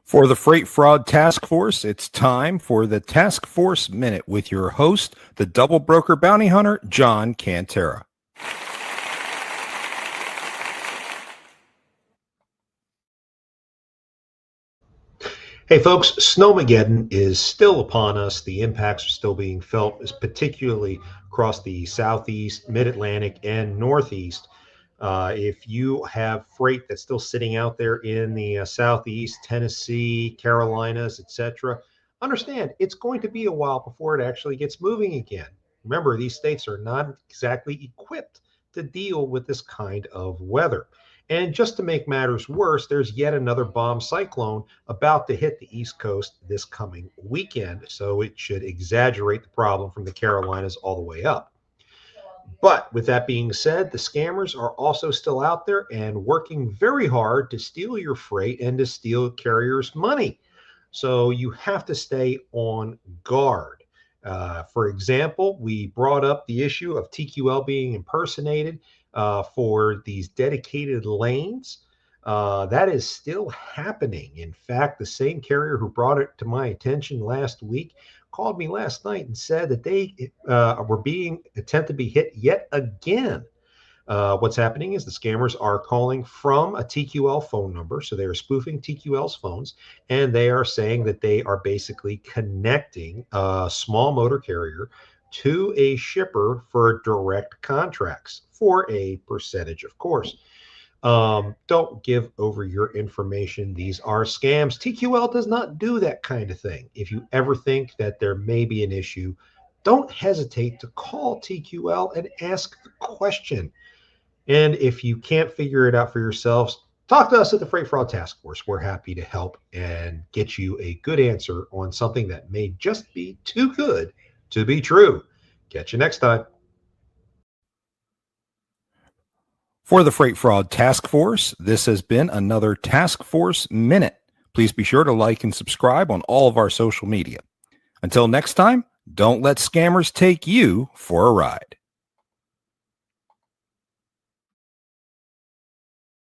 For the Freight Fraud Task Force, it's time for the Task Force Minute with your host, the double broker bounty hunter, John Cantera. Hey folks, Snomageddon is still upon us. The impacts are still being felt, particularly across the southeast, mid-Atlantic, and northeast. If you have freight that's still sitting out there in the southeast, Tennessee, Carolinas, etc., understand it's going to be a while before it actually gets moving again. Remember, these states are not exactly equipped to deal with this kind of weather. And just to make matters worse, there's yet another bomb cyclone about to hit the East Coast this coming weekend. So it should exaggerate the problem from the Carolinas all the way up. But with that being said, the scammers are also still out there and working very hard to steal your freight and to steal carriers' money. So you have to stay on guard. For example, we brought up the issue of TQL being impersonated for these dedicated lanes. That is still happening. In fact, the same carrier who brought it to my attention last week called me last night and said that they were being attempted to be hit yet again. What's happening is the scammers are calling from a TQL phone number. So they are spoofing TQL's phones, and they are saying that they are basically connecting a small motor carrier to a shipper for direct contracts for a percentage, of course. Don't give over your information. These are scams. TQL does not do that kind of thing. If you ever think that there may be an issue, don't hesitate to call TQL and ask the question. And if you can't figure it out for yourselves, talk to us at the Freight Fraud Task Force. We're happy to help and get you a good answer on something that may just be too good to be true. Catch you next time. For the Freight Fraud Task Force, this has been another Task Force Minute. Please be sure to like and subscribe on all of our social media. Until next time, don't let scammers take you for a ride.